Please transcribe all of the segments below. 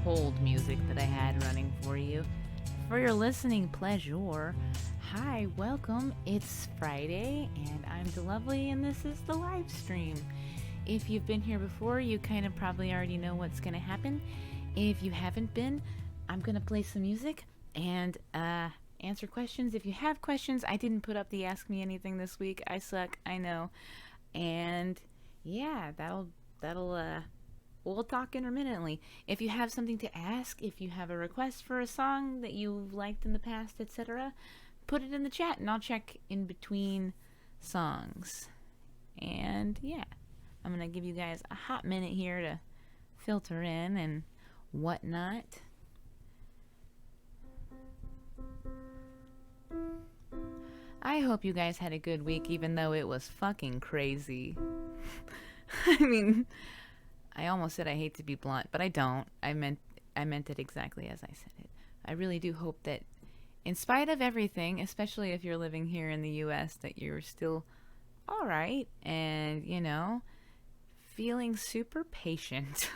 hold music that I had running for you. For your listening pleasure, hi, welcome. It's Friday, and I'm Delovely, and this is the live stream. If you've been here before, you kind of probably already know what's going to happen. If you haven't been, I'm going to play some music and answer questions. If you have questions, I didn't put up the Ask Me Anything this week. I suck, I know. And yeah, we'll talk intermittently. If you have something to ask, if you have a request for a song that you've liked in the past, etc., put it in the chat and I'll check in between songs. And yeah, I'm going to give you guys a hot minute here to filter in and whatnot. I hope you guys had a good week, even though it was fucking crazy. I mean, I almost said I hate to be blunt, but I don't. I meant it exactly as I said it. I really do hope that in spite of everything, especially if you're living here in the US, that you're still all right and, you know, feeling super patient.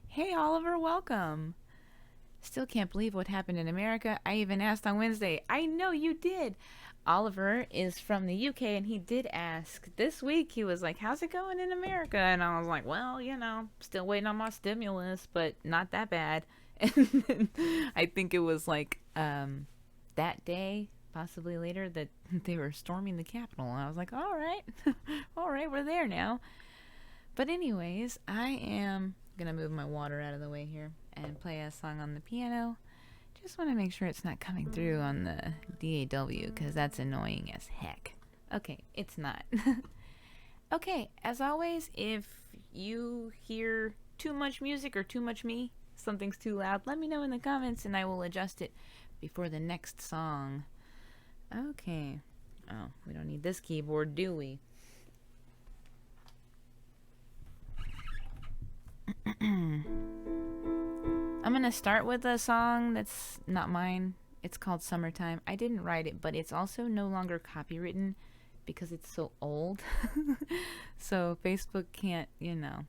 Hey, Oliver, welcome. Still can't believe what happened in America. I even asked on Wednesday. I know you did. Oliver is from the UK, and he did ask this week. He was like, how's it going in America? And I was like, well, you know, still waiting on my stimulus, but not that bad. And I think it was like that day, possibly later, that they were storming the Capitol. And I was like, all right, all right, we're there now. But anyways, I am going to move my water out of the way here and play a song on the piano. Just want to make sure it's not coming through on the DAW, because that's annoying as heck. Okay, it's not. Okay, as always, if you hear too much music or too much me, something's too loud, let me know in the comments and I will adjust it before the next song. Okay. Oh, we don't need this keyboard, do we? I'm gonna start with a song that's not mine. It's called Summertime. I didn't write it, but it's also no longer copywritten because it's so old. So Facebook can't, you know,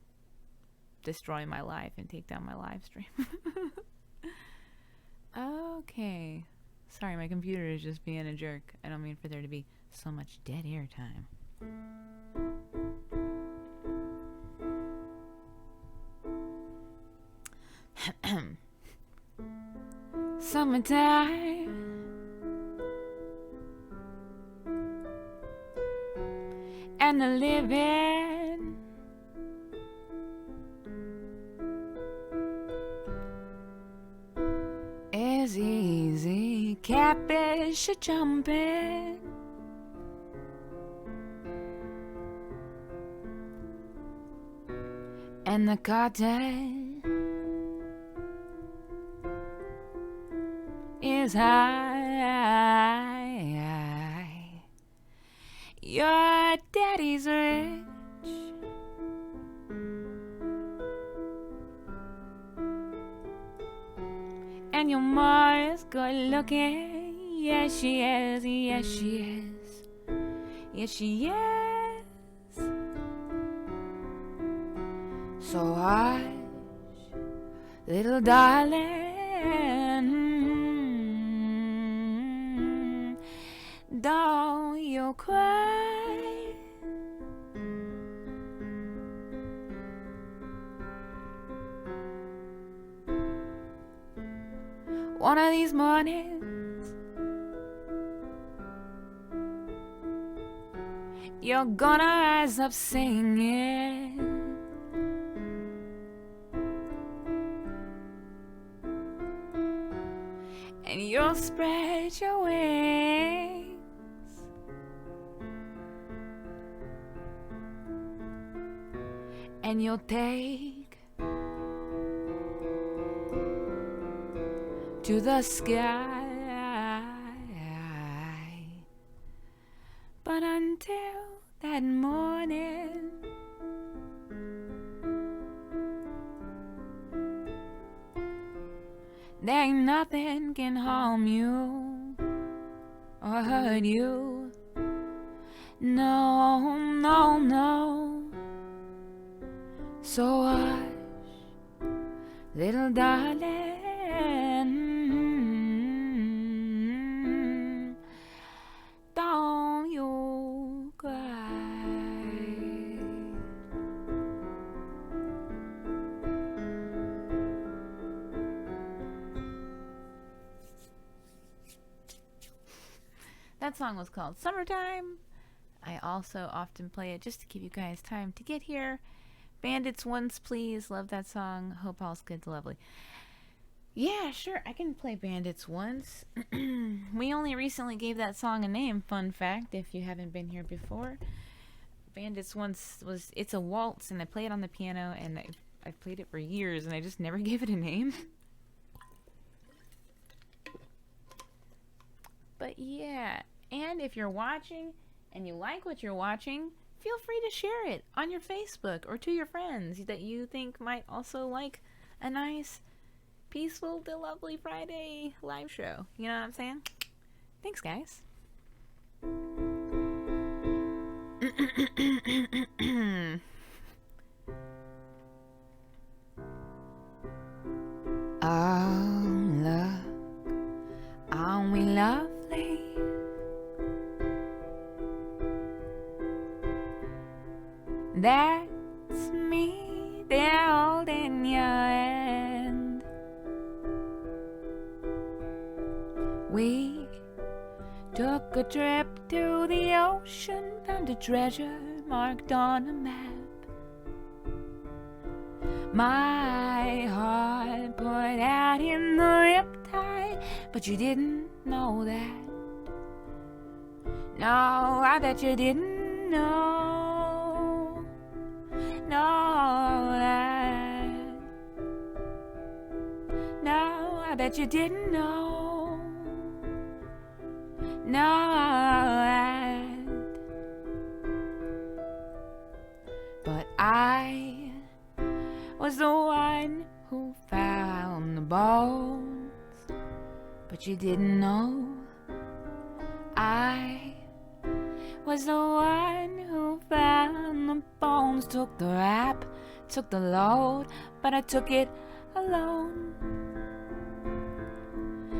destroy my life and take down my live stream. Okay. Sorry, my computer is just being a jerk. I don't mean for there to be so much dead air time. Summertime, and the living is easy. Catfish are jumping, and the cotton is high. Your daddy's rich, and your ma is good looking. Yes, she is. Yes, she is. Yes, she is. So hush, little darling, don't you cry. One of these mornings, you're gonna rise up singing, and you'll spread your wings, and you'll take to the sky. But until that morning, there ain't nothing can harm you or hurt you. No, no, no. So hush, little darling, don't you cry. That song was called Summertime. I also often play it just to give you guys time to get here. Bandits Once, please. Love that song. Hope all's good, Delovely. Yeah, sure. I can play Bandits Once. We only recently gave that song a name. Fun fact, if you haven't been here before. Bandits Once it's a waltz, and I play it on the piano, and I've played it for years, and I just never gave it a name. But yeah, and if you're watching and you like what you're watching, feel free to share it on your Facebook or to your friends that you think might also like a nice, peaceful, Delovely Friday live show. You know what I'm saying? Thanks, guys. Oh, look, aren't we lovely? That's me there holding your hand. We took a trip to the ocean, found a treasure marked on a map. My heart poured out in the riptide, but you didn't know that. No, I bet you didn't know. No, I bet you didn't know. No, but I was the one who found the bones, but you didn't know. I was the one who found the bones, took the rap, took the load, but I took it alone.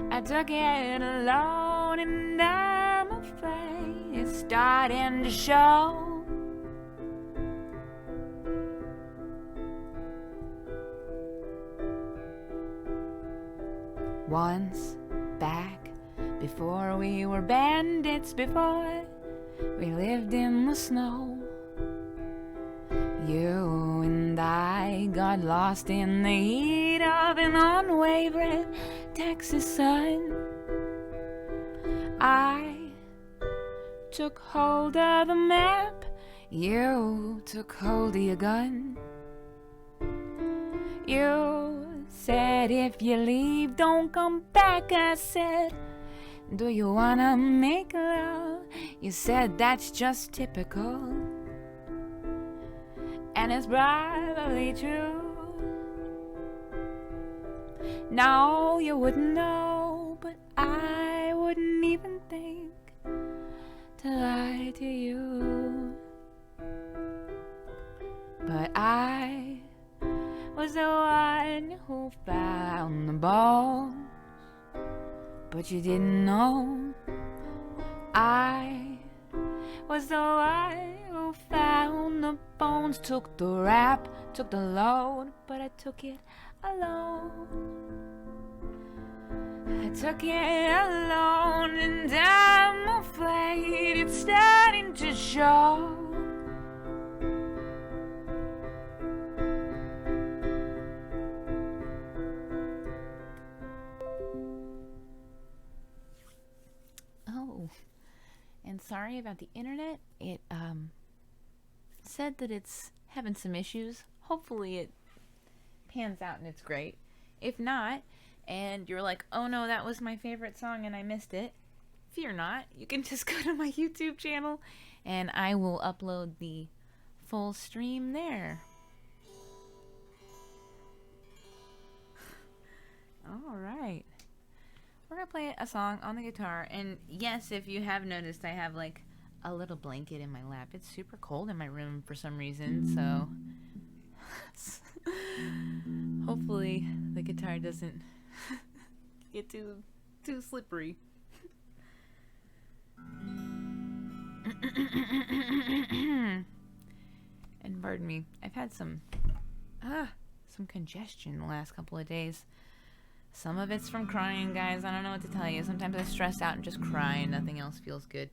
I took it alone, and I'm afraid it's starting to show. Once back, before we were bandits, before we lived in the snow, you and I got lost in the heat of an unwavering Texas sun. I took hold of the map, you took hold of your gun. You said, if you leave, don't come back. I said, do you wanna make love? You said, that's just typical, and it's probably true. No, you wouldn't know, but I wouldn't even think to lie to you. But I was the one who found the bones, but you didn't know. I was the one who found the bones, took the rap, took the load, but I took it alone. I took it alone, and I'm afraid it's starting to show. Oh, and sorry about the internet. It said that it's having some issues. Hopefully it pans out and it's great. If not, and you're like, oh no, that was my favorite song and I missed it, fear not. You can just go to my YouTube channel and I will upload the full stream there. All right. We're going to play a song on the guitar. And yes, if you have noticed, I have like a little blanket in my lap. It's super cold in my room for some reason, so hopefully guitar doesn't get too slippery. And pardon me, I've had some congestion the last couple of days. Some of it's from crying, guys. I don't know what to tell you. Sometimes I stress out and just cry and nothing else feels good.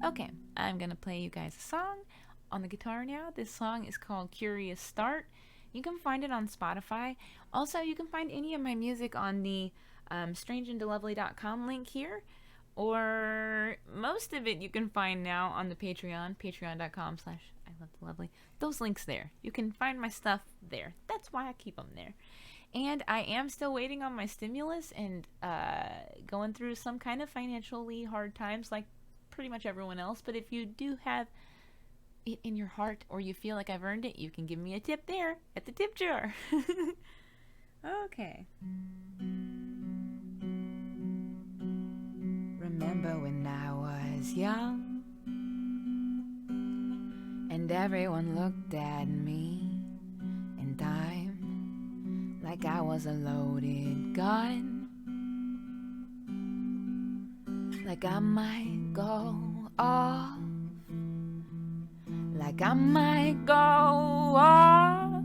Okay, I'm gonna play you guys a song on the guitar now. This song is called Curious Start. You can find it on Spotify. Also, you can find any of my music on the strangeanddelovely.com link here, or most of it you can find now on the Patreon, patreon.com/ilovethelovely. Those links there. You can find my stuff there. That's why I keep them there. And I am still waiting on my stimulus and going through some kind of financially hard times like pretty much everyone else. But if you do have it in your heart, or you feel like I've earned it, you can give me a tip there at the tip jar. Okay. Remember when I was young and everyone looked at me in time like I was a loaded gun, like I might go off, like I might go off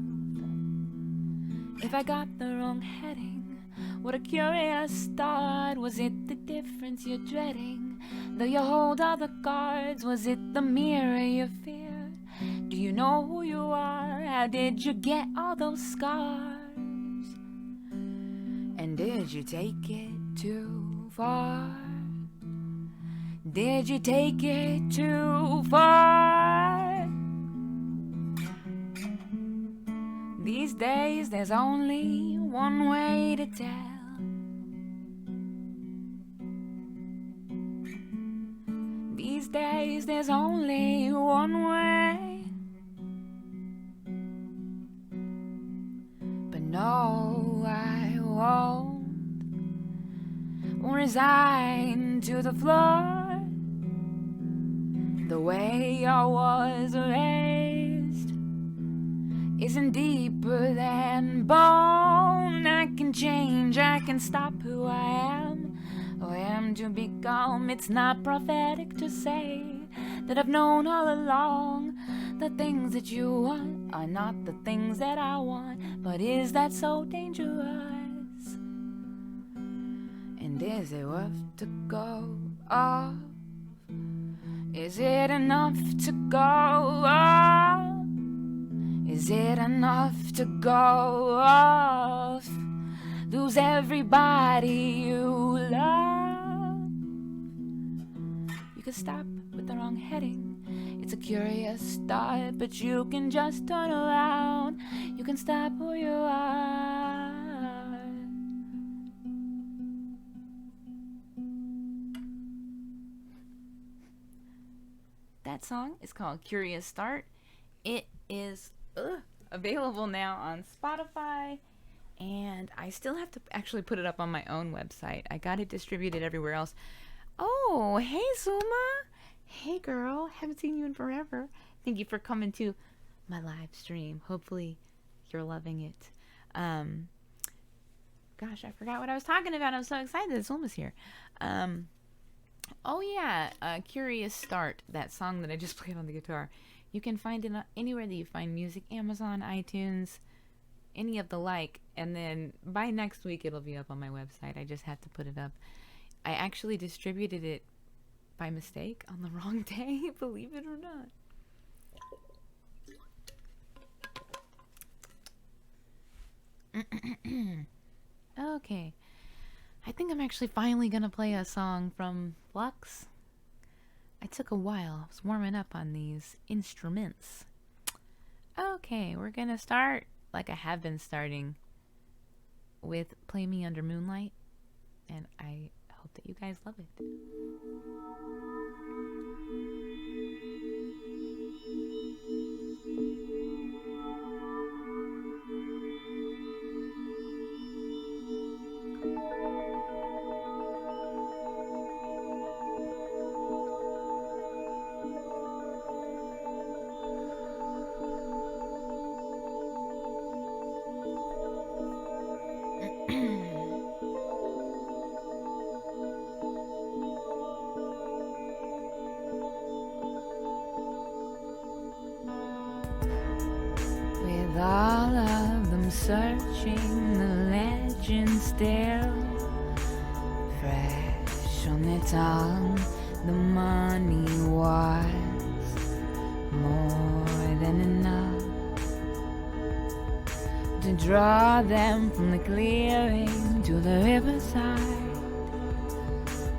if I got the wrong heading. What a curious start. Was it the difference you're dreading? Though you hold all the cards, was it the mirror you feared? Do you know who you are? How did you get all those scars? And did you take it too far? Did you take it too far? These days there's only one way to tell. These days there's only one way. But no, I won't resign to the floor. The way I was raised isn't deeper than bone. I can change, I can stop who I am, or am to become. It's not prophetic to say that I've known all along the things that you want are not the things that I want. But is that so dangerous? And is it worth to go off? Is it enough to go off? Is it enough to go off? Lose everybody you love? You could stop with the wrong heading. It's a curious start, but you can just turn around. You can stop who you are. That song is called Curious Start. It is available now on Spotify, and I still have to actually put it up on my own website. I got it distributed everywhere else. Oh, hey Zuma. Hey girl, haven't seen you in forever. Thank you for coming to my live stream. Hopefully you're loving it. Gosh, I forgot what I was talking about. I'm so excited that Zuma's here. Oh yeah, Curious Start, that song that I just played on the guitar. You can find it anywhere that you find music, Amazon, iTunes, any of the like, and then by next week it'll be up on my website. I just have to put it up. I actually distributed it by mistake on the wrong day, believe it or not. Okay. I think I'm actually finally gonna play a song from Flux. I took a while. I was warming up on these instruments. Okay, we're gonna start like I have been starting with Play Me Under Moonlight, and I hope that you guys love it. all of them searching the legend still fresh on their tongue. The money was more than enough to draw them from the clearing to the riverside.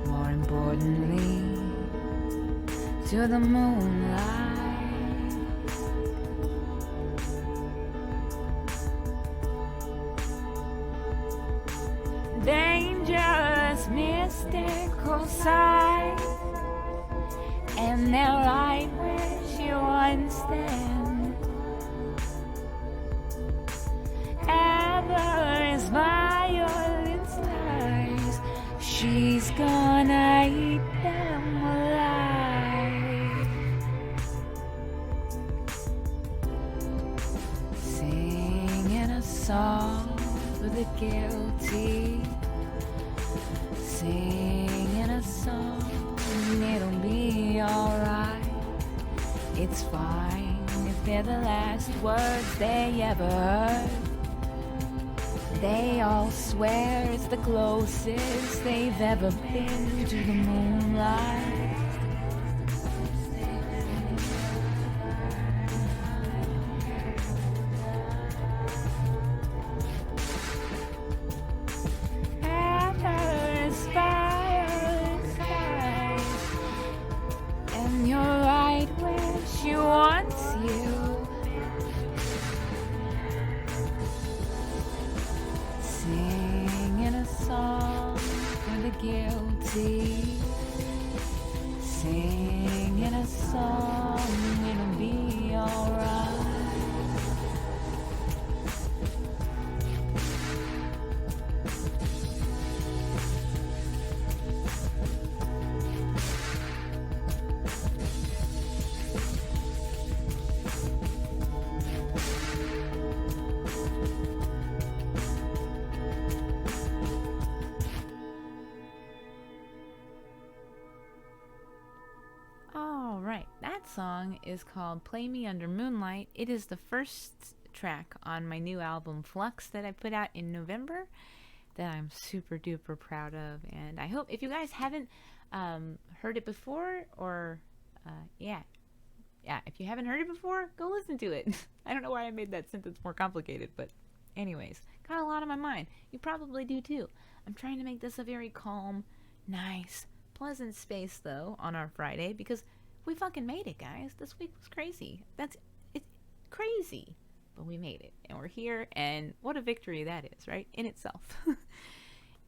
More importantly, to the moonlight. Dangerous, mystical sight, and they're right where she wants them. Ever as violent stars, she's gonna eat them alive. Singing a song for the guilty, singing a song, it'll be alright. It's fine if they're the last words they ever heard. They all swear it's the closest they've ever been to the moonlight. Song is called Play Me Under Moonlight. It is the first track on my new album Flux that I put out in November that I'm super duper proud of, and I hope if you guys haven't heard it before, or if you haven't heard it before, go listen to it. I don't know why I made that sentence more complicated, but anyways, got a lot on my mind. You probably do too. I'm trying to make this a very calm, nice, pleasant space though on our Friday, because we fucking made it, guys. This week was crazy. It's crazy. But we made it. And we're here. And what a victory that is, right? In itself.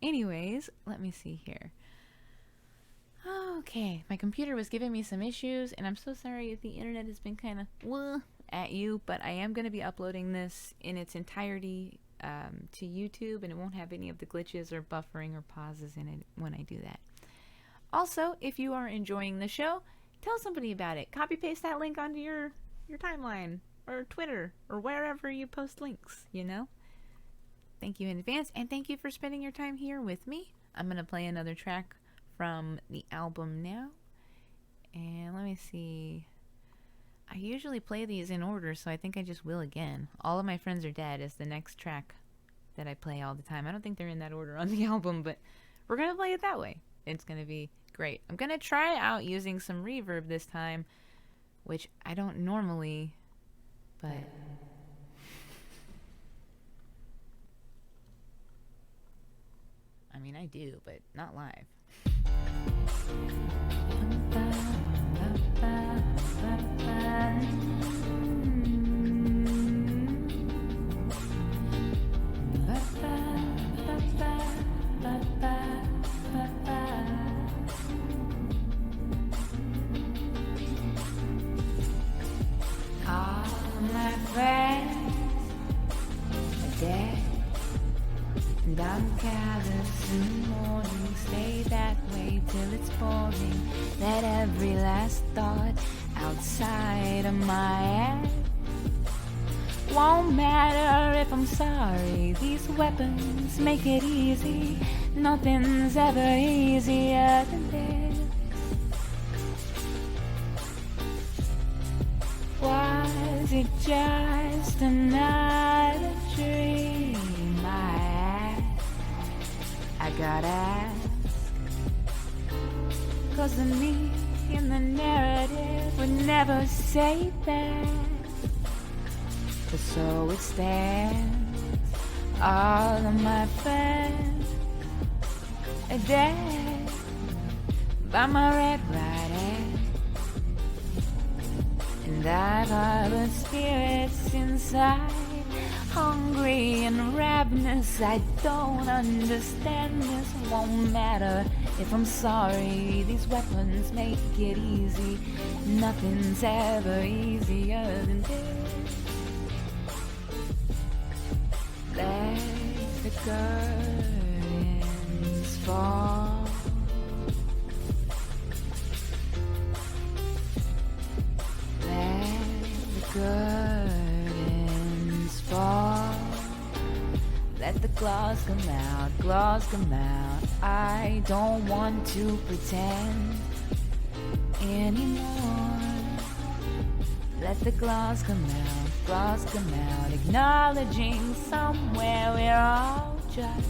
Anyways, let me see here. Okay. My computer was giving me some issues. And I'm so sorry if the internet has been kind of at you. But I am going to be uploading this in its entirety to YouTube. And it won't have any of the glitches or buffering or pauses in it when I do that. Also, if you are enjoying the show, tell somebody about it. Copy paste that link onto your timeline or Twitter or wherever you post links, you know? Thank you in advance, and thank you for spending your time here with me. I'm going to play another track from the album now. And let me see. I usually play these in order, so I think I just will again. All of My Friends Are Dead is the next track that I play all the time. I don't think they're in that order on the album, but we're going to play it that way. It's going to be great. I'm going to try out using some reverb this time, which I don't normally, but I mean, I do, but not live. Friends are dead, and I'm callous in the morning. Stay that way till it's boring. Let every last thought outside of my head. Won't matter if I'm sorry. These weapons make it easy. Nothing's ever easier than this. Was it just a night? I'd ask. 'Cause the me in the narrative would never say that. But so it stands, all of my friends are dead by my red right hand. And I've harbored spirits inside, hungry and ravenous. I don't understand this, won't matter if I'm sorry. These weapons make it easy, nothing's ever easier than this. Let the curtains fall. Let the curtains fall. Let the claws come out, claws come out. I don't want to pretend anymore. Let the claws come out, claws come out. Acknowledging somewhere we're all just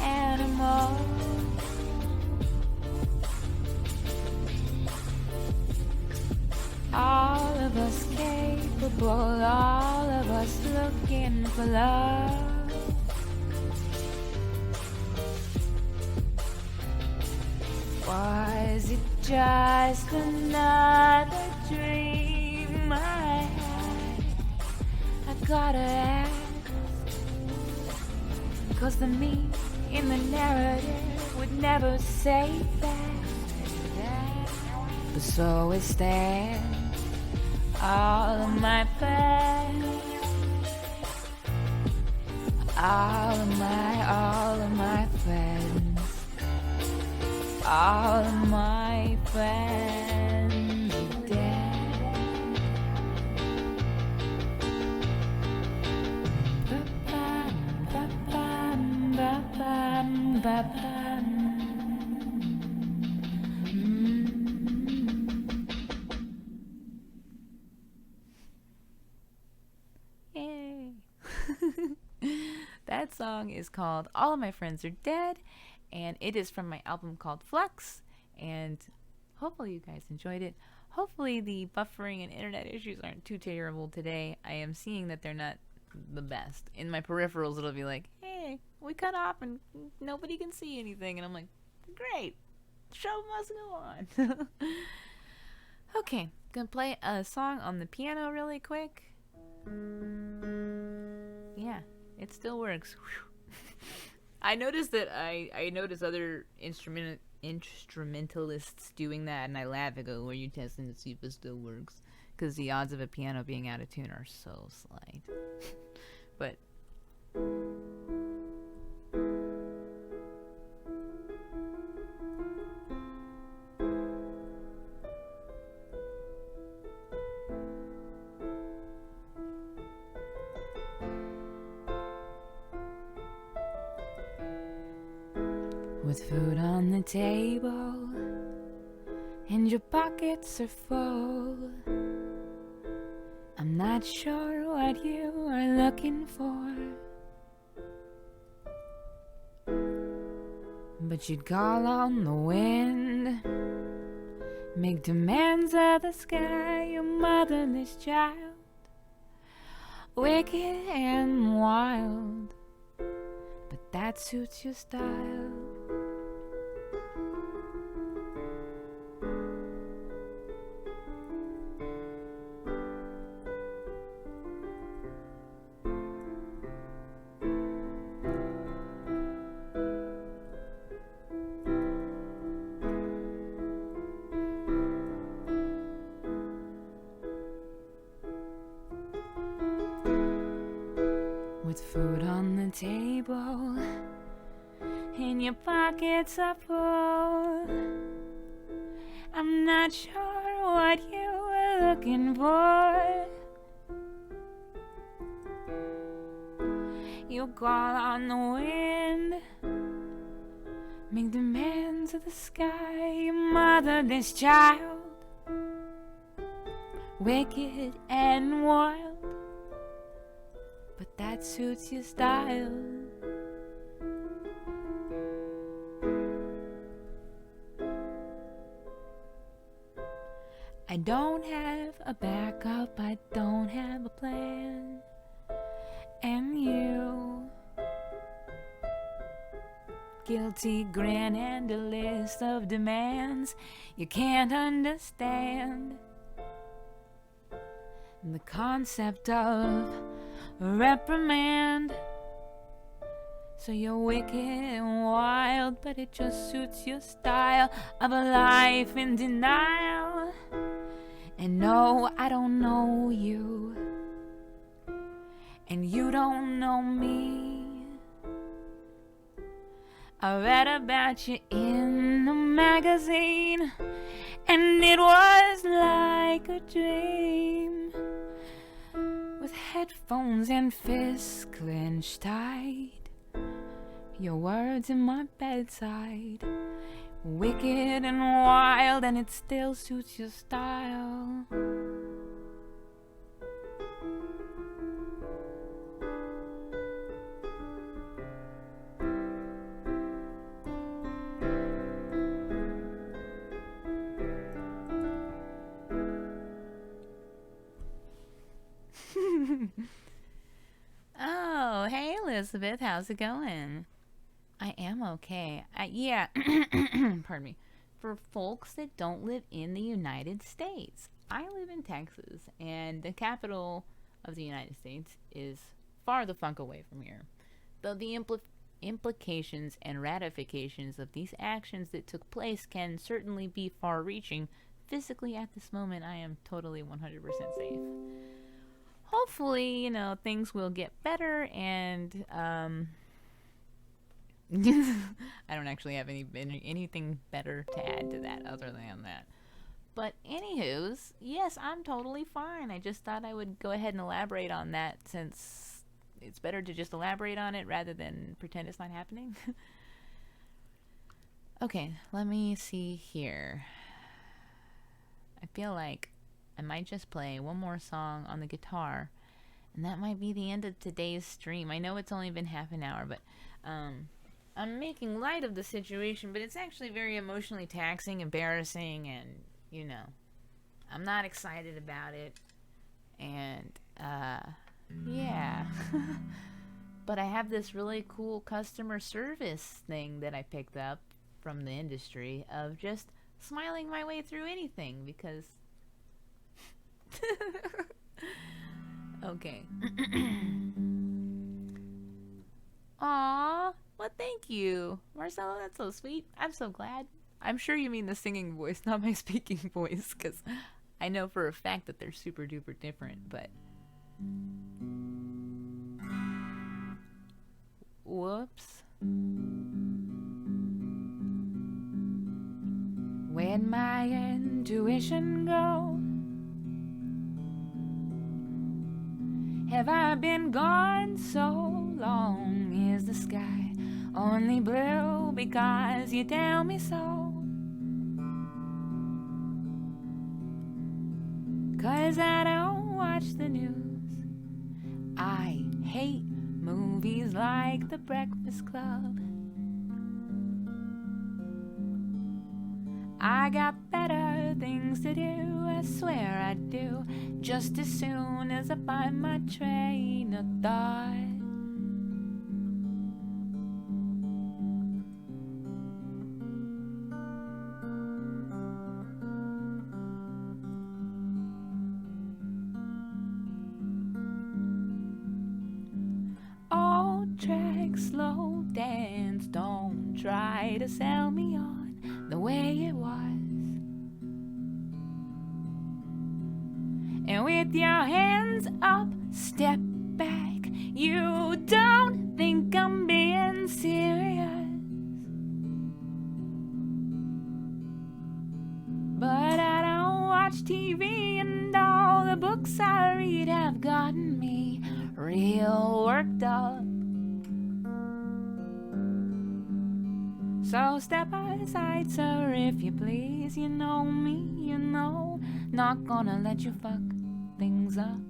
animals. All of us capable, all of us looking for love. Was it just another dream I had? I gotta ask. 'Cause the me in the narrative would never say that. But so it stands, all of my friends, all of my friends, all of my friends are dead. Ba-bam, ba-bam, ba-bam, ba-bam. Yay! That song is called All of My Friends Are Dead, and it is from my album called Flux, and hopefully you guys enjoyed it. Hopefully the buffering and internet issues aren't too terrible today. I am seeing that they're not the best. In my peripherals it'll be like, hey, we cut off and nobody can see anything, and I'm like, great, the show must go on. Okay, gonna play a song on the piano really quick. Yeah, it still works. I noticed that I noticed other instrumentalists doing that, and I laugh and go, "Were you testing to see if it still works?" Because the odds of a piano being out of tune are so slight. But with food on the table and your pockets are full, I'm not sure what you are looking for, but you'd call on the wind, make demands of the sky, your motherless child, wicked and wild, but that suits your style. With food on the table and your pockets are full, I'm not sure what you were looking for. You call on the wind, make demands of the sky, your motherless child, wicked and wild, but that suits your style. a backup, I don't have a plan. And you, guilty grin and a list of demands you can't understand. And the concept of a reprimand. So you're wicked and wild, but it just suits your style of a life in denial. And no, I don't know you, and you don't know me. I read about you in a magazine, and it was like a dream, with headphones and fists clenched tight, your words in my bedside. Wicked and wild, and it still suits your style. Oh, hey Elizabeth, how's it going? I am okay. Yeah, pardon me. For folks that don't live in the United States, I live in Texas, and the capital of the United States is far the funk away from here. Though the implications and ratifications of these actions that took place can certainly be far reaching, physically at this moment I am totally 100% safe. Hopefully, you know, things will get better, and I don't actually have anything better to add to that other than that. But anywho's, yes, I'm totally fine. I just thought I would go ahead and elaborate on that, since it's better to just elaborate on it rather than pretend it's not happening. Okay, let me see here. I feel like I might just play one more song on the guitar, and that might be the end of today's stream. I know it's only been half an hour, but I'm making light of the situation, but it's actually very emotionally taxing, embarrassing, and, you know, I'm not excited about it. And, yeah. But I have this really cool customer service thing that I picked up from the industry of just smiling my way through anything, because... Okay. Aww. Well, thank you, Marcelo. That's so sweet. I'm so glad. I'm sure you mean the singing voice, not my speaking voice, because I know for a fact that they're super duper different, but... Whoops. Where'd my intuition go? Have I been gone so long? Is the sky only blue because you tell me so? 'Cause I don't watch the news. I hate movies like The Breakfast Club. I got better things to do, I swear I do, just as soon as I find my train of thought. Old track, slow dance, don't try to sell me on the way it was. And with your hands up, step back. You don't think I'm being serious, but I don't watch TV, and all the books I read have gotten me real worked up. So step aside, sir, if you please. You know me, you know, not gonna let you fuck things up.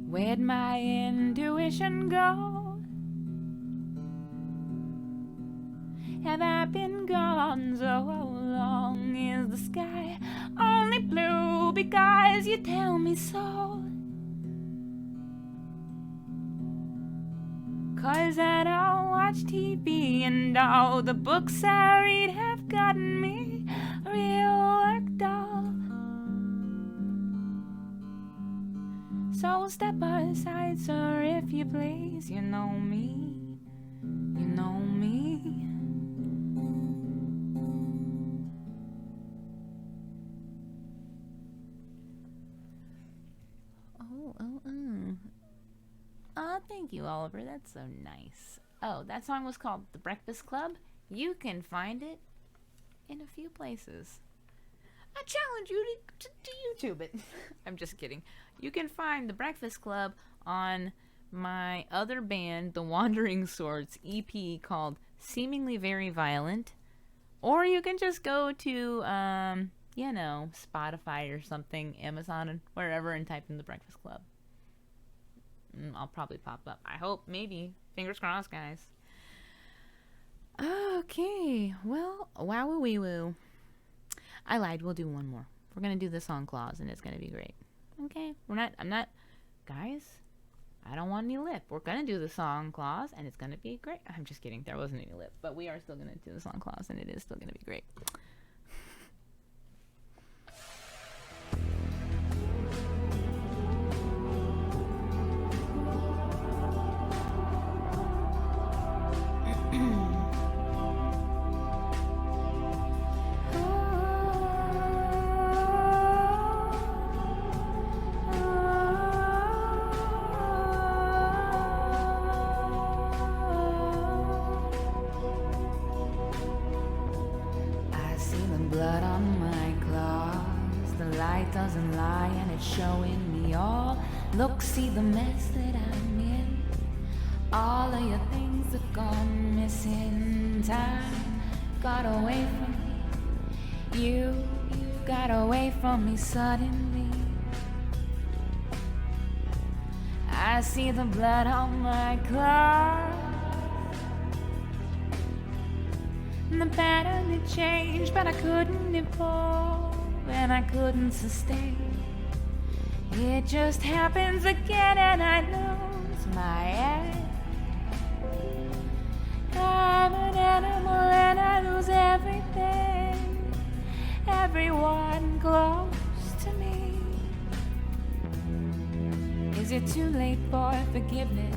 Where'd my intuition go? Have I been gone so long? Is the sky only blue because you tell me so? 'Cause I don't watch TV and all the books I read have gotten me real worked up. So step aside, sir, if you please. You know me, you know me. Oh, thank you, Oliver. That's so nice. Oh, that song was called The Breakfast Club. You can find it in a few places. I challenge you to YouTube it. I'm just kidding. You can find The Breakfast Club on my other band, The Wandering Swords EP called Seemingly Very Violent. Or you can just go to, Spotify or something, Amazon, and wherever, and type in The Breakfast Club. I'll probably pop up. I hope, maybe. Fingers crossed, guys. Okay, well, woo. I lied, we'll do one more. We're gonna do the song Claws, and it's gonna be great. Okay, guys, I don't want any lip. We're gonna do the song Claws, and it's gonna be great. I'm just kidding, there wasn't any lip, but we are still gonna do the song Claws, and it is still gonna be great. Blood on my claws, the light doesn't lie and it's showing me all. Look, see the mess that I'm in. All of your things have gone missing. Time got away from me. You got away from me suddenly. I see the blood on my claws. The pattern had changed, but I couldn't evolve, and I couldn't sustain. It just happens again, and I lose my head. I'm an animal, and I lose everything. Everyone close to me. Is it too late for forgiveness?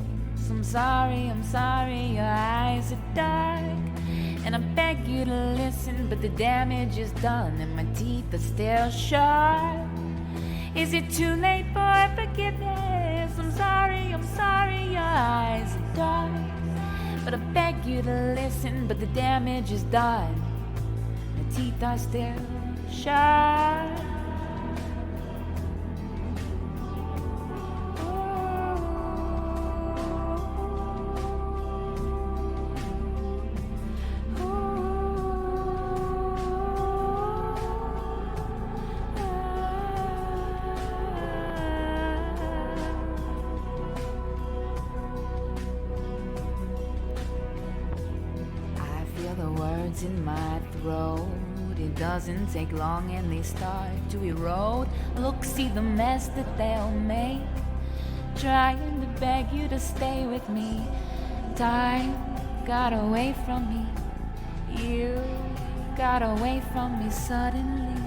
I'm sorry, your eyes are dark. And I beg you to listen, but the damage is done and my teeth are still sharp. Is it too late for forgiveness? I'm sorry, your eyes are dark. But I beg you to listen, but the damage is done. My teeth are still sharp. In my throat, it doesn't take long and they start to erode. Look, see the mess that they'll make, trying to beg you to stay with me. Time got away from me. You got away from me suddenly.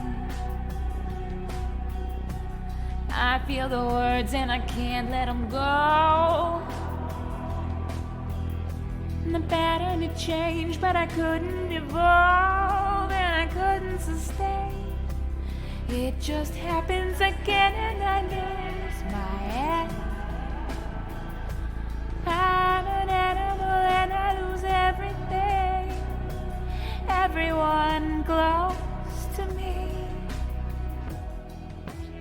I feel the words and I can't let them go. The pattern had changed, but I couldn't evolve, and I couldn't sustain. It just happens again, and I lose my head. I'm an animal, and I lose everything. Everyone close to me.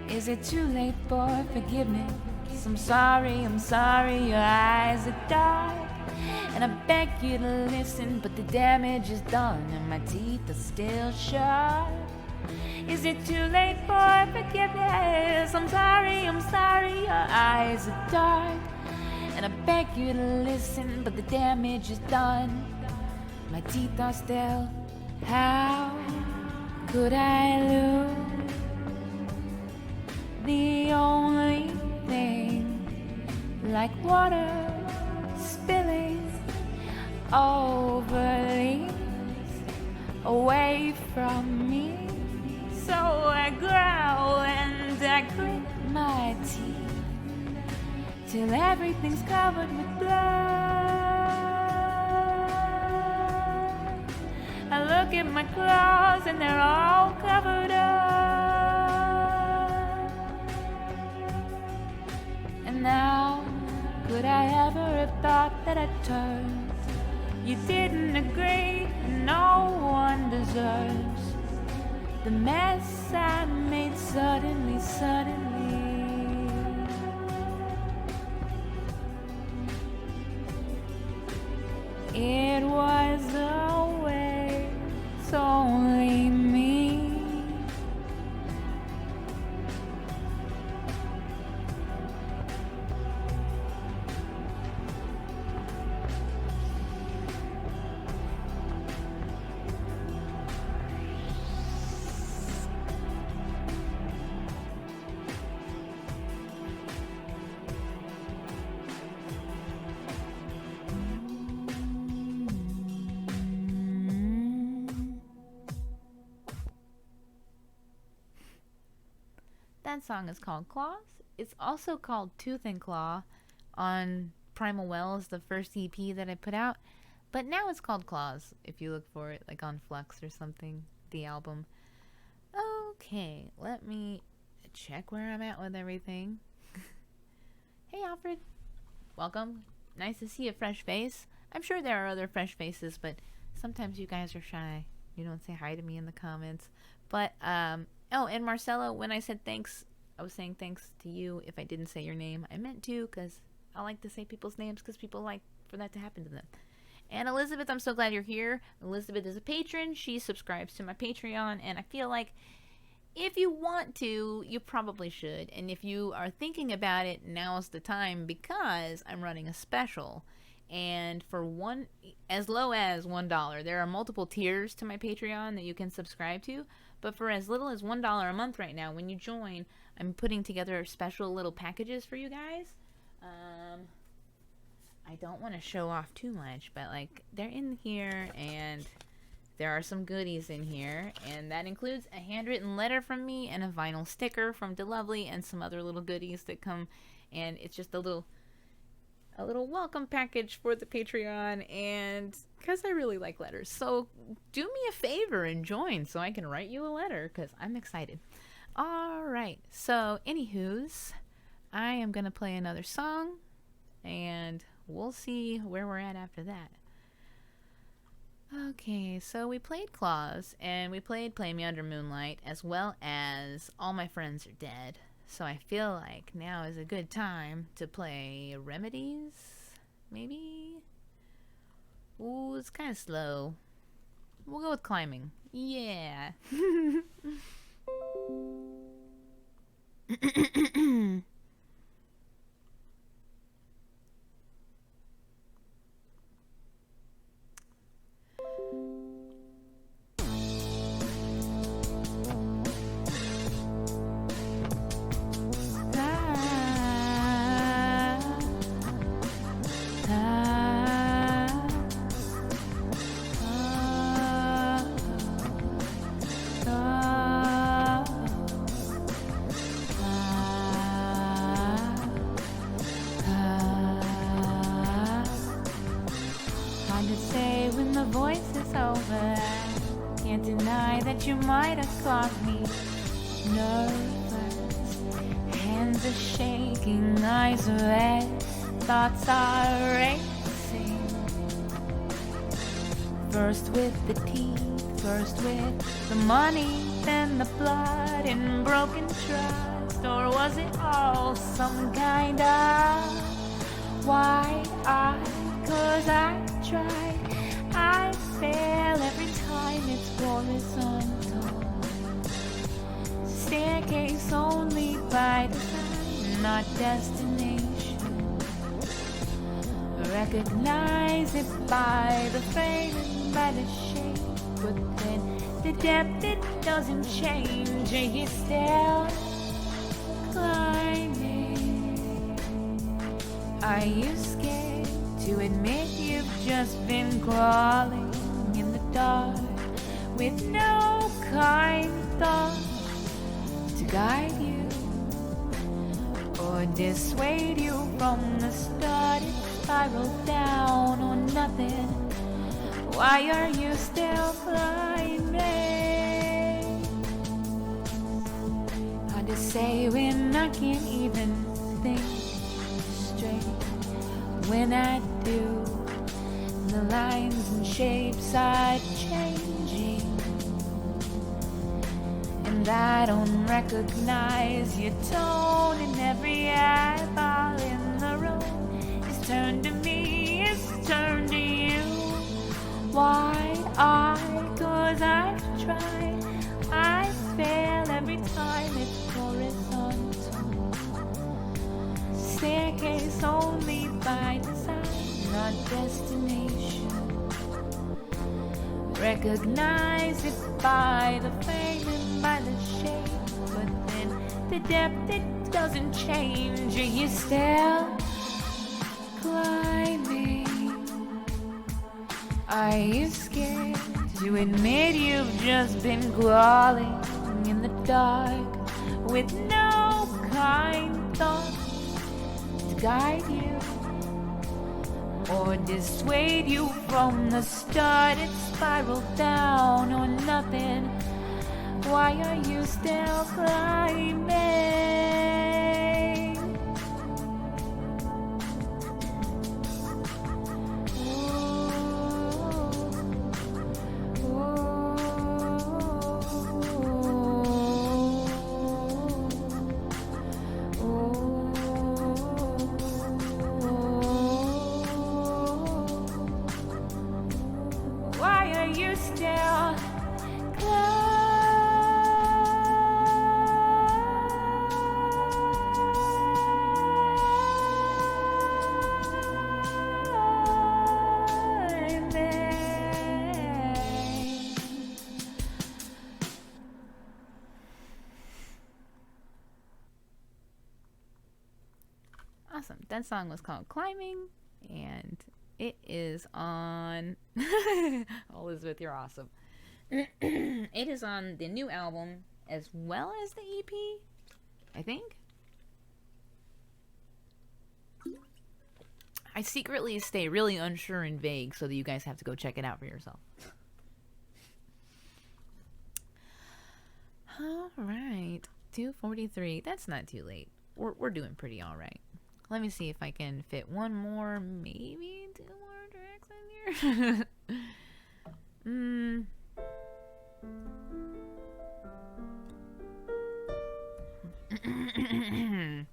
Is it too late for forgiveness? I'm sorry, your eyes are dark. And I beg you to listen, but the damage is done and my teeth are still sharp. Is it too late for forgiveness? I'm I'm sorry, your eyes are dark. And I beg you to listen, but the damage is done. My teeth are still, how could I lose? The only thing, like water spilling over leaves away from me. So I growl and I grit my teeth till everything's covered with blood. I look at my claws and they're all covered up. And now, could I ever have thought that I'd turn? You didn't agree, and no one deserves the mess I made suddenly. It was always only me. That song is called Claws. It's also called Tooth and Claw on Primal Wells, the first EP that I put out. But now it's called Claws, if you look for it, like on Flux or something, the album. Okay, let me check where I'm at with everything. Hey, Alfred. Welcome. Nice to see a fresh face. I'm sure there are other fresh faces, but sometimes you guys are shy. You don't say hi to me in the comments. But, oh, and Marcelo, when I said thanks, I was saying thanks to you. If I didn't say your name, I meant to, because I like to say people's names because people like for that to happen to them. And Elizabeth, I'm so glad you're here. Elizabeth is a patron. She subscribes to my Patreon, and I feel like if you want to, you probably should. And if you are thinking about it, now's the time, because I'm running a special. And for as low as $1, there are multiple tiers to my Patreon that you can subscribe to. But for as little as $1 a month right now, when you join, I'm putting together special little packages for you guys. I don't want to show off too much, but like they're in here, and there are some goodies in here, and that includes a handwritten letter from me and a vinyl sticker from Delovely and some other little goodies that come, and it's just a little welcome package for the Patreon, and because I really like letters. So do me a favor and join so I can write you a letter, because I'm excited. Alright, so anywho's, I am going to play another song, and we'll see where we're at after that. Okay, so we played Claws, and we played Play Me Under Moonlight, as well as All My Friends Are Dead. So I feel like now is a good time to play Remedies, maybe? Ooh, it's kind of slow. We'll go with Climbing. Yeah. You might have caught me nervous. Hands are shaking, eyes are red, thoughts are racing. First with the teeth, first with the money, then the blood and broken trust. Or was it all some kind of wide-eyed? 'Cause I tried, I fail every time it's horizontal. Staircase only by by design, not destination. Recognize it by the frame and by the shape, but then the depth, it doesn't change. You're still climbing. Are you scared to admit you've just been crawling in the dark with no kind thought to guide you or dissuade you from the start? It spiraled down on nothing. Why are you still climbing? Hard to say when I can't even think straight. When I do, the lines and shapes are changing, and I don't recognize your tone. And every eyeball in the room is turned to me, it's turned to you. Wide-eyed, 'cause I've tried, I fail every time. It's horizontal, staircase only by design, not destination. Recognize it by the frame and by the shape, but then the depth, it doesn't change. You're still climbing. Are you scared to admit you've just been crawling in the dark with no kind thought to guide you or dissuade you from the start? It spiraled down on nothing. Why are you still climbing? Awesome. That song was called Climbing, and it is on Elizabeth, you're awesome. It is on the new album as well as the EP, I think. I secretly stay really unsure and vague so that you guys have to go check it out for yourself. All right, 2:43. That's not too late. We're doing pretty all right. Let me see if I can fit one more, maybe 2 more tracks in here.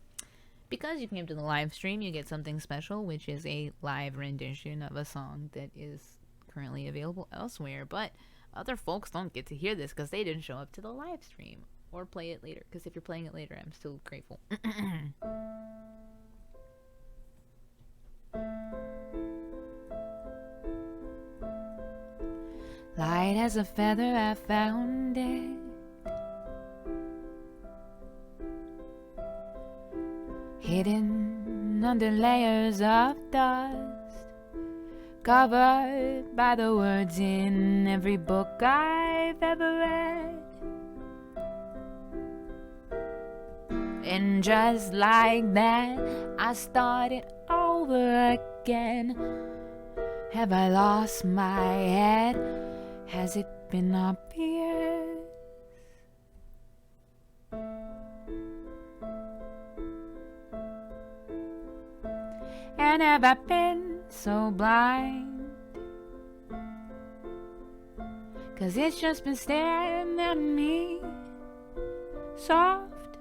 Because you came to the live stream, you get something special, which is a live rendition of a song that is currently available elsewhere. But other folks don't get to hear this because they didn't show up to the live stream or play it later. Because if you're playing it later, I'm still grateful. Light as a feather, I found it. Hidden under layers of dust, covered by the words in every book I've ever read. And just like that, I started over again. Have I lost my head? Has it been obvious? And have I been so blind? 'Cause it's just been staring at me. Soft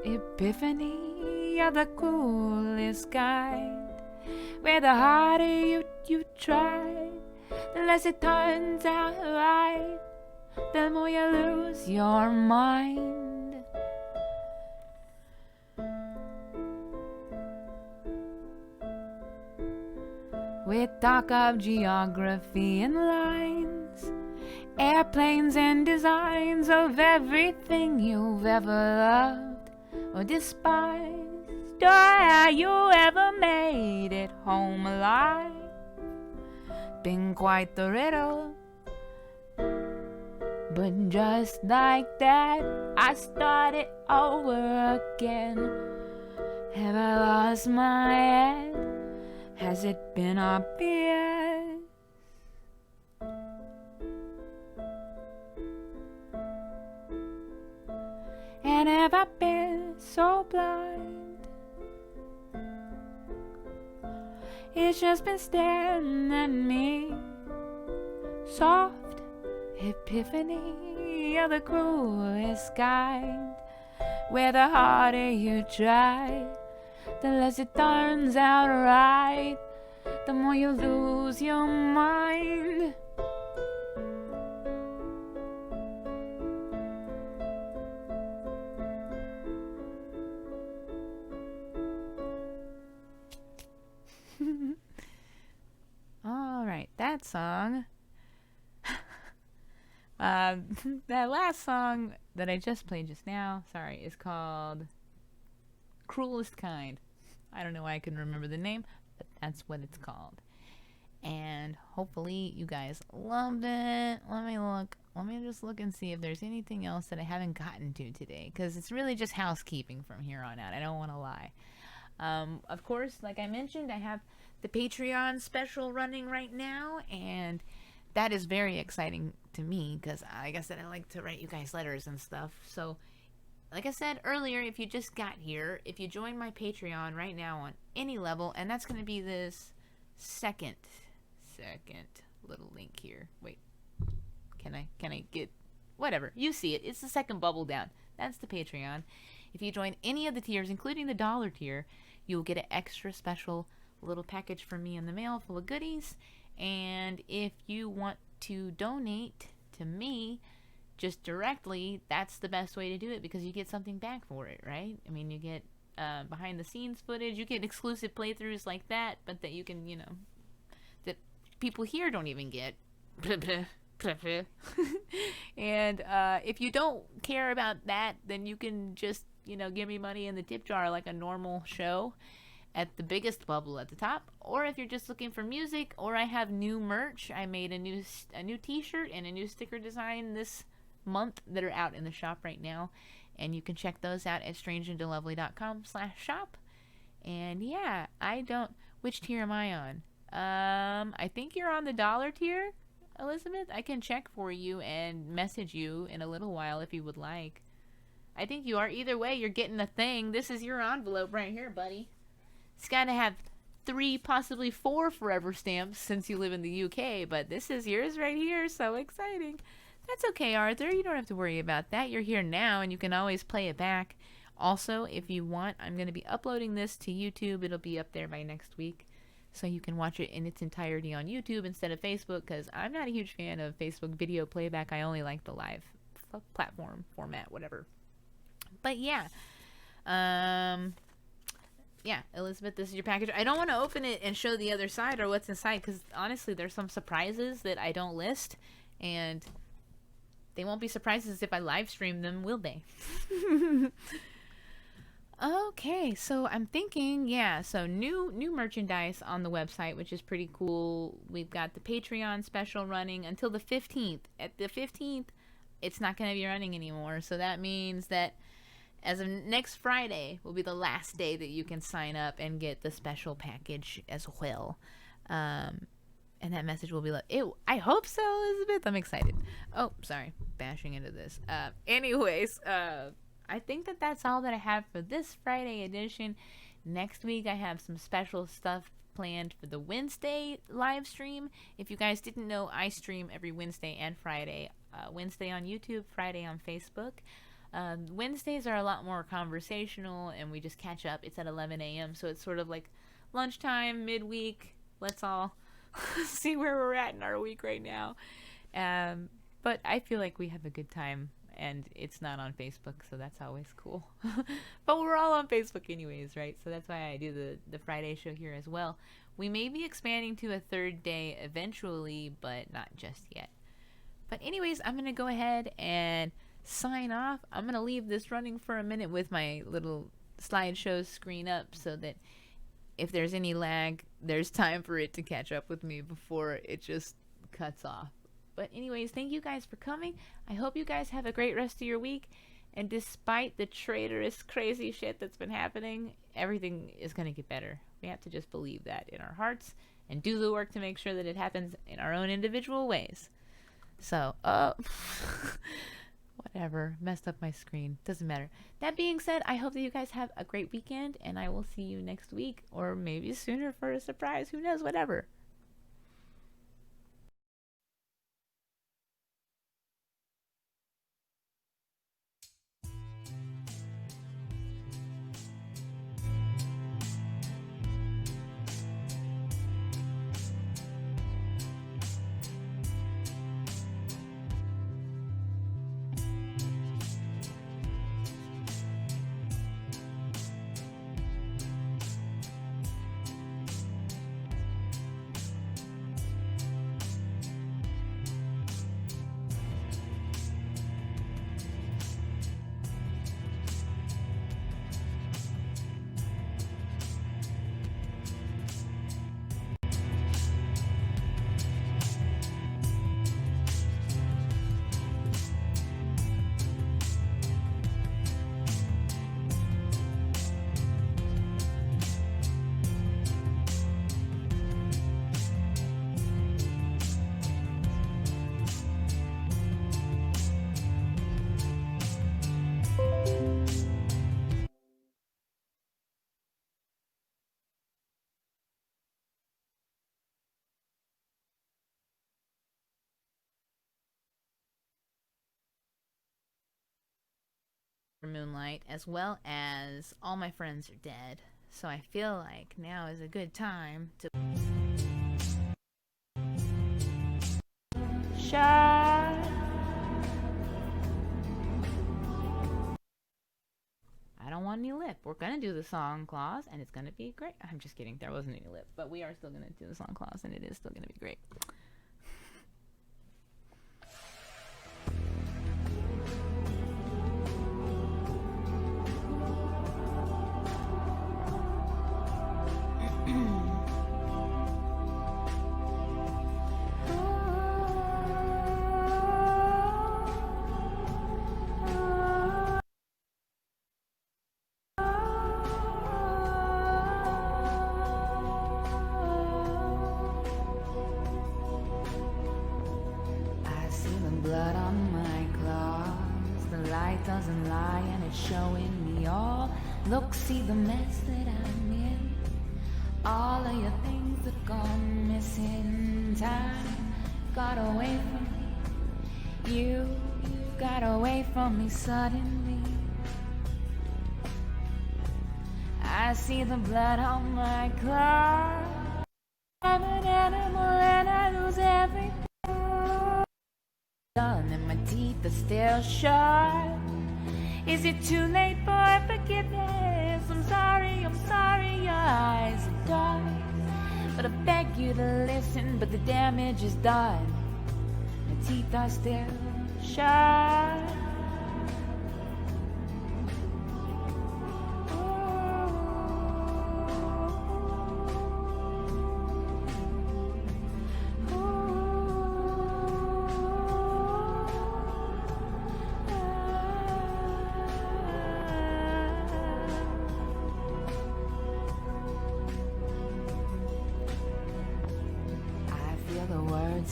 epiphany of the coolest kind, where the harder you try, the less it turns out right, the more you lose your mind. with talk of geography and lines, airplanes and designs of everything you've ever loved or despised, or how you ever made it home alive. Been quite the riddle, but just like that, I started over again. Have I lost my head? Has it been obvious? And have I been so blind? It's just been staring at me. Soft epiphany of the cruelest kind, where the harder you try, the less it turns out right, the more you lose your mind. All right, that song. That last song that I just played just now, sorry, is called Cruelest Kind. I don't know why I couldn't remember the name, but that's what it's called. And hopefully you guys loved it. Let me just look and see if there's anything else that I haven't gotten to today, because it's really just housekeeping from here on out. I don't want to lie. Of course, like I mentioned, I have the Patreon special running right now, and that is very exciting to me because, like I said, I like to write you guys letters and stuff. So, like I said earlier, if you just got here, if you join my Patreon right now on any level, and that's going to be this second little link here. Wait, can I get, whatever, you see it. It's the second bubble down. That's the Patreon. If you join any of the tiers, including the $1 tier, you'll get an extra special little package from me in the mail full of goodies. And if you want to donate to me just directly, that's the best way to do it, because you get something back for it, right? I mean, you get behind the scenes footage, you get exclusive playthroughs like that, but that you can, that people here don't even get. And if you don't care about that, then you can just, give me money in the tip jar like a normal show at the biggest bubble at the top. Or if you're just looking for music, or I have new merch. I made a new t-shirt and a new sticker design this month that are out in the shop right now, and you can check those out at strangeanddelovely.com/shop. And yeah, which tier am I on? I think you're on the $1 tier, Elizabeth. I can check for you and message you in a little while if you would like. I think you are. Either way, you're getting a thing. This is your envelope right here, buddy. It's got to have 3, possibly 4 forever stamps since you live in the UK, but this is yours right here. So exciting. That's okay, Arthur. You don't have to worry about that. You're here now, and you can always play it back. Also, if you want, I'm going to be uploading this to YouTube. It'll be up there by next week, so you can watch it in its entirety on YouTube instead of Facebook, because I'm not a huge fan of Facebook video playback. I only like the live platform format, whatever. But yeah. Yeah, Elizabeth, this is your package. I don't want to open it and show the other side or what's inside, because honestly, there's some surprises that I don't list, and they won't be surprises if I live stream them, will they? Okay, so I'm thinking, so new merchandise on the website, which is pretty cool. We've got the Patreon special running until the 15th. At the 15th, it's not going to be running anymore, so that means that as of next Friday will be the last day that you can sign up and get the special package as well. And that message will be like, ew, I hope so, Elizabeth. I'm excited. Oh, sorry, bashing into this. Anyways, I think that's all that I have for this Friday edition. Next week, I have some special stuff planned for the Wednesday live stream. If you guys didn't know, I stream every Wednesday and Friday. Wednesday on YouTube, Friday on Facebook. Wednesdays are a lot more conversational, and we just catch up. It's at 11 a.m., so it's sort of like lunchtime, midweek. Let's all see where we're at in our week right now. But I feel like we have a good time, and it's not on Facebook, so that's always cool. But we're all on Facebook anyways, right? So that's why I do the Friday show here as well, We may be expanding to a third day eventually, but not just yet. But anyways, I'm going to go ahead and sign off. I'm going to leave this running for a minute with my little slideshow screen up so that if there's any lag, there's time for it to catch up with me before it just cuts off. But anyways, thank you guys for coming. I hope you guys have a great rest of your week. And despite the traitorous, crazy shit that's been happening, everything is going to get better. We have to just believe that in our hearts and do the work to make sure that it happens in our own individual ways. So, whatever. Messed up my screen. Doesn't matter. That being said, I hope that you guys have a great weekend, and I will see you next week, or maybe sooner for a surprise. Who knows? Whatever. Moonlight, as well as all my friends are dead, so I feel like now is a good time to shine. I don't want any lip. We're gonna do the song clause and it's gonna be great. I'm just kidding, there wasn't any lip, but we are still gonna do the song clause and it is still gonna be great. Blood on my claws, the light doesn't lie and it's showing me all. Look, see the mess that I'm in. All of your things have gone missing. Time got away from me. You got away from me suddenly. I see the blood on my claws. I'm an animal and I lose everything. And my teeth are still sharp. Is it too late for forgiveness? I'm sorry, your eyes are dark. But I beg you to listen, but the damage is done. My teeth are still sharp.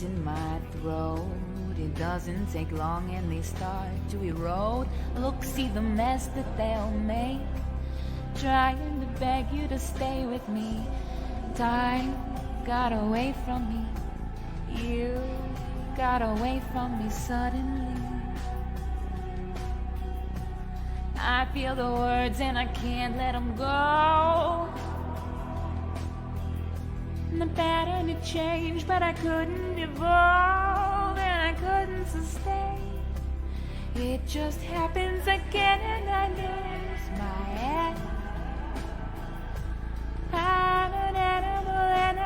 In my throat, it doesn't take long and they start to erode. Look, see the mess that they'll make, trying to beg you to stay with me. Time got away from me. You got away from me suddenly. I feel the words and I can't let them go. The pattern had changed, but I couldn't evolve and I couldn't sustain. It just happens again and I lose my head. I'm an animal and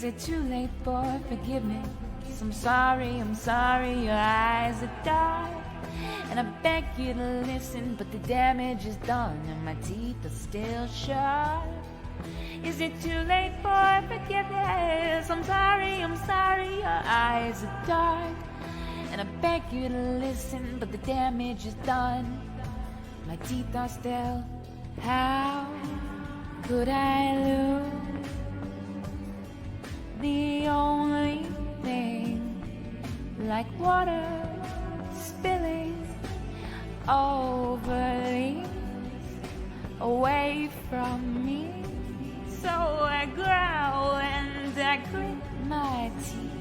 Is it too late for forgiveness? I'm sorry, your eyes are dark. And I beg you to listen, but the damage is done and my teeth are still sharp. Is it too late for forgiveness? I'm sorry, your eyes are dark. And I beg you to listen, but the damage is done. My teeth are still. How could I lose the only thing like water spilling over leaves away from me? So I growl and I grit my teeth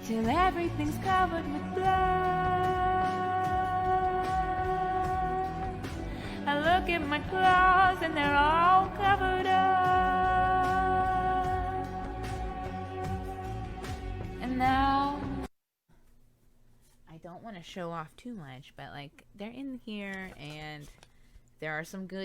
till everything's covered with blood. I look at my claws and they're all covered up. And now, I don't want to show off too much, but like they're in here and there are some goodies.